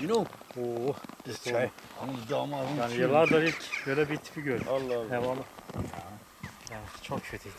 You know, Oo, this guy. yani yıllardır ilk böyle bir tipi gördüm. Allah Allah. Hevalı. Yani çok kötüydü.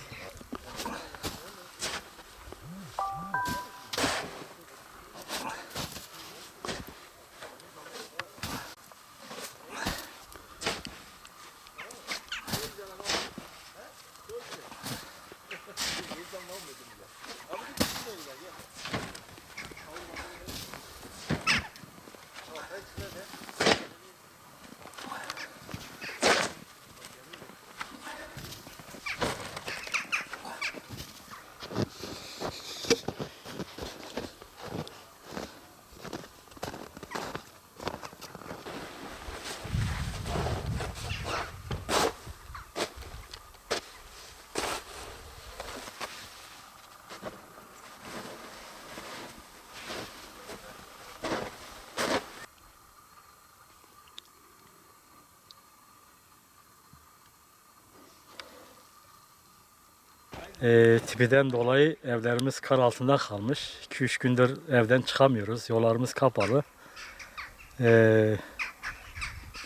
Tipiden dolayı evlerimiz kar altında kalmış. 2-3 gündür evden çıkamıyoruz. Yollarımız kapalı.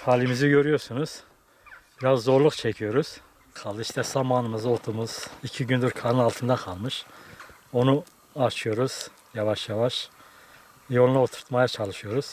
Halimizi görüyorsunuz. Biraz zorluk çekiyoruz. Kaldı işte samanımız, otumuz 2 gündür karın altında kalmış. Onu açıyoruz yavaş yavaş. Yoluna oturtmaya çalışıyoruz.